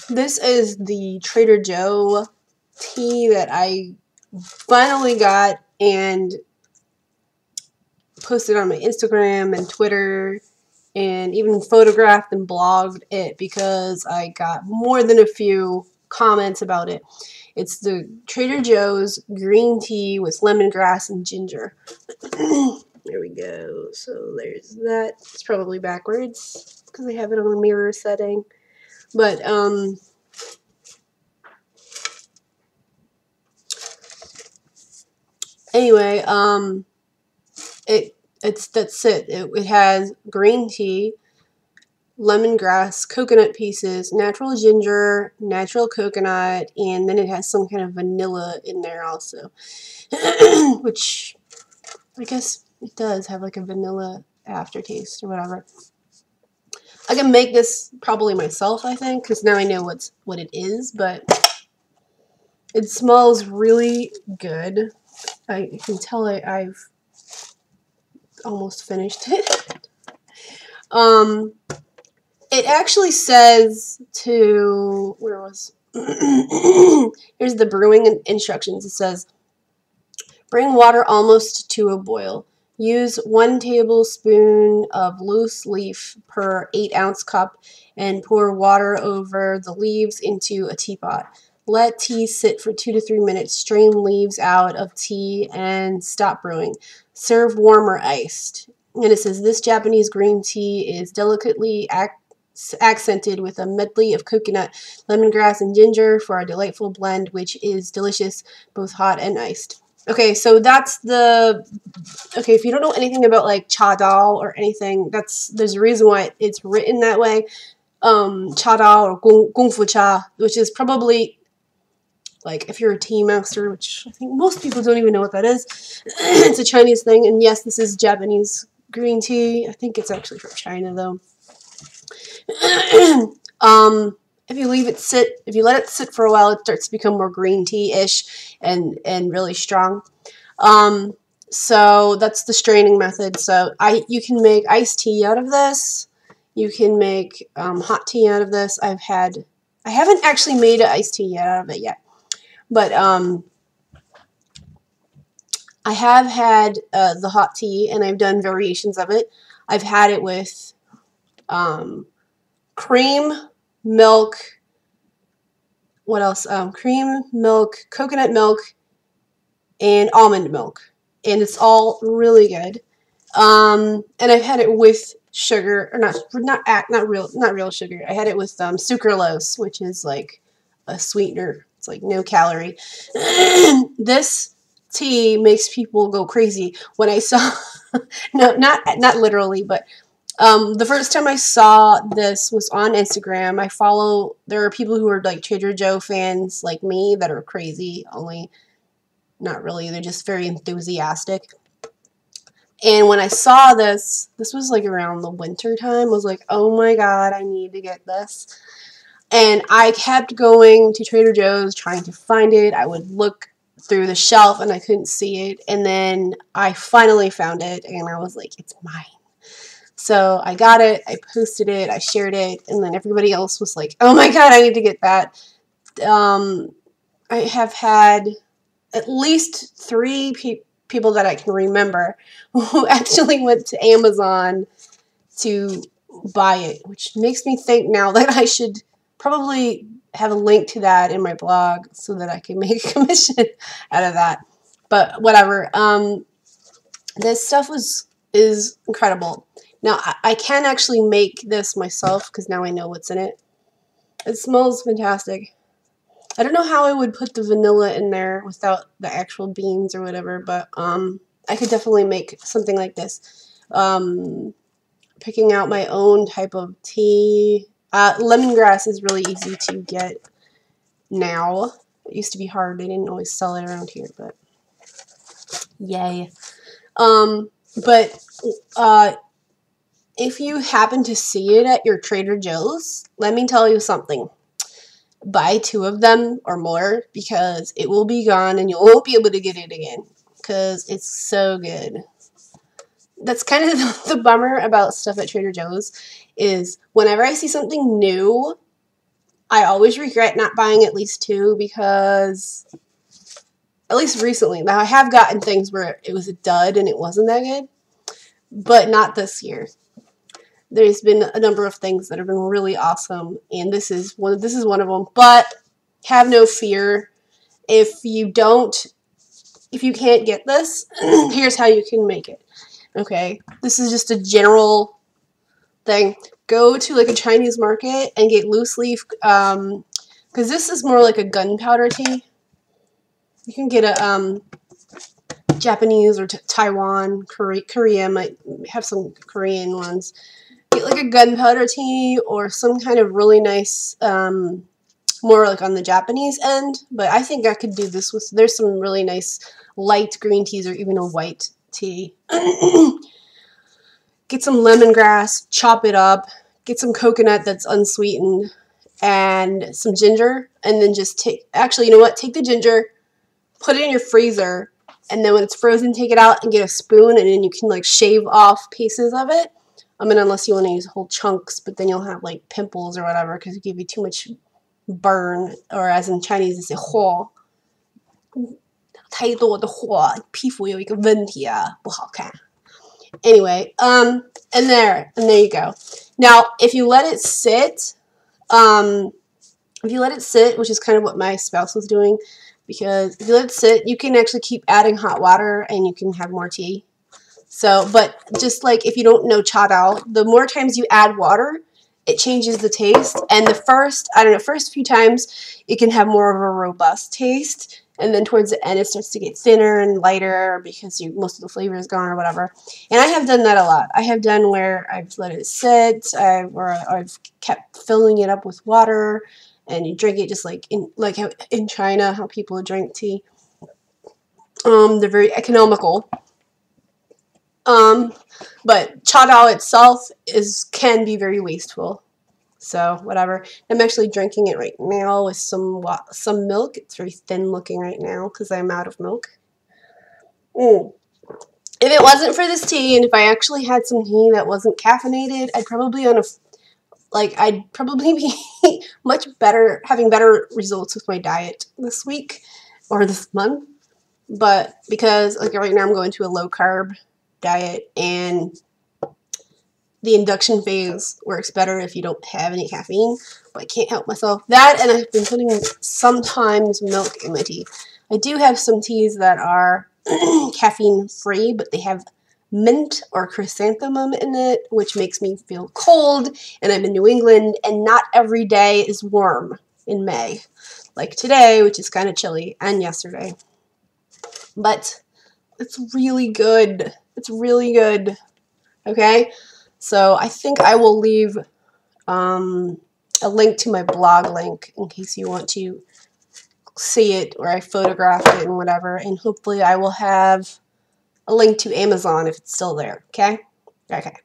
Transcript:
This is the Trader Joe tea that I finally got and posted on my Instagram and Twitter and even photographed and blogged it because I got more than a few comments about it. It's the Trader Joe's green tea with lemongrass and ginger. There we go. So there's that. It's probably backwards because I have it on a mirror setting. But, anyway, that's it. It has green tea, lemongrass, coconut pieces, natural ginger, natural coconut, and then it has some kind of vanilla in there also. Which, I guess it does have like a vanilla aftertaste or whatever. I can make this probably myself, I think, because now I know what it is, but it smells really good. I can tell I've almost finished it. It actually says to, where was, here's the brewing instructions. It says, bring water almost to a boil. Use 1 tablespoon of loose leaf per 8-ounce cup and pour water over the leaves into a teapot. Let tea sit for 2 to 3 minutes. Strain leaves out of tea and stop brewing. Serve warm or iced. And it says, this Japanese green tea is delicately accented with a medley of coconut, lemongrass, and ginger for a delightful blend which is delicious both hot and iced. Okay, so that's the, okay, if you don't know anything about like cha dao or anything, there's a reason why it's written that way. Cha dao or kung fu cha, which is probably like if you're a tea master, which I think most people don't even know what that is. It's a Chinese thing, and yes, this is Japanese green tea. I think it's actually from China though. If you leave it sit, if you let it sit for a while, it starts to become more green tea-ish and really strong. So that's the straining method. So you can make iced tea out of this. You can make hot tea out of this. I haven't actually made an iced tea out of it yet, but I have had the hot tea, and I've done variations of it. I've had it with cream, milk, what else? Cream, milk, coconut milk, and almond milk, and it's all really good. And I've had it with sugar, or not real sugar. I had it with sucralose, which is like a sweetener. It's like no calorie. This tea makes people go crazy. When I saw, no, not literally, but the first time I saw this was on Instagram. There are people who are like Trader Joe fans like me that are crazy, only not really. They're just very enthusiastic. And when I saw this was like around the winter time. I was like, oh my god, I need to get this. And I kept going to Trader Joe's trying to find it. I would look through the shelf and I couldn't see it. And then I finally found it and I was like, it's mine. So I got it, I posted it, I shared it, and then everybody else was like, oh my god, I need to get that. I have had at least 3 people that I can remember who actually went to Amazon to buy it, which makes me think now that I should probably have a link to that in my blog so that I can make a commission out of that. But whatever. This stuff is incredible. Now, I can actually make this myself because now I know what's in it. It smells fantastic. I don't know how I would put the vanilla in there without the actual beans or whatever, but I could definitely make something like this. Picking out my own type of tea. Lemongrass is really easy to get now. It used to be hard. They didn't always sell it around here, but yay. If you happen to see it at your Trader Joe's, let me tell you something. Buy 2 of them or more because it will be gone and you won't be able to get it again because it's so good. that's kind of the bummer about stuff at Trader Joe's, is whenever I see something new, I always regret not buying at least 2, because at least recently, now I have gotten things where it was a dud and it wasn't that good, but not this year. There's been a number of things that have been really awesome, and this is one of them. But have no fear. If you can't get this, here's how you can make it. Okay, this is just a general thing. Go to like a Chinese market and get loose leaf, because this is more like a gunpowder tea. You can get a Japanese or Taiwan, Korea might have some Korean ones. Get like a gunpowder tea or some kind of really nice, more like on the Japanese end. But I think I could do this with, there's some really nice light green teas or even a white tea. Get some lemongrass, chop it up, get some coconut that's unsweetened, and some ginger, and then just actually, you know what, take the ginger, put it in your freezer, and then when it's frozen, take it out and get a spoon, and then you can like shave off pieces of it. I mean, unless you want to use whole chunks, but then you'll have like pimples or whatever because it give you too much burn, or as in Chinese, they say 火太多的火，皮肤有一个问题啊，不好看。Anyway, and there you go. Now, if you let it sit, which is kind of what my spouse was doing, because if you let it sit, you can actually keep adding hot water and you can have more tea. So, but just like if you don't know cha dao, the more times you add water, it changes the taste. And the first few times, it can have more of a robust taste. And then towards the end, it starts to get thinner and lighter because most of the flavor is gone or whatever. And I have done that a lot. I have done where I've let it sit, or I've kept filling it up with water, and you drink it just like in China, how people drink tea. They're very economical. But cha dao itself can be very wasteful. So whatever. I'm actually drinking it right now with some milk. It's very thin looking right now because I'm out of milk. If it wasn't for this tea, and if I actually had some tea that wasn't caffeinated, I'd probably be having better results with my diet this week or this month. But because like right now I'm going to a low carb diet, and the induction phase works better if you don't have any caffeine, but I can't help myself. That, and I've been putting sometimes milk in my tea. I do have some teas that are caffeine free, but they have mint or chrysanthemum in it, which makes me feel cold, and I'm in New England, and not every day is warm in May. Like today, which is kind of chilly, and yesterday. But it's really good. It's really good. Okay? So I think I will leave a link to my blog link in case you want to see it, or I photographed it and whatever. And hopefully I will have a link to Amazon if it's still there. Okay? Okay.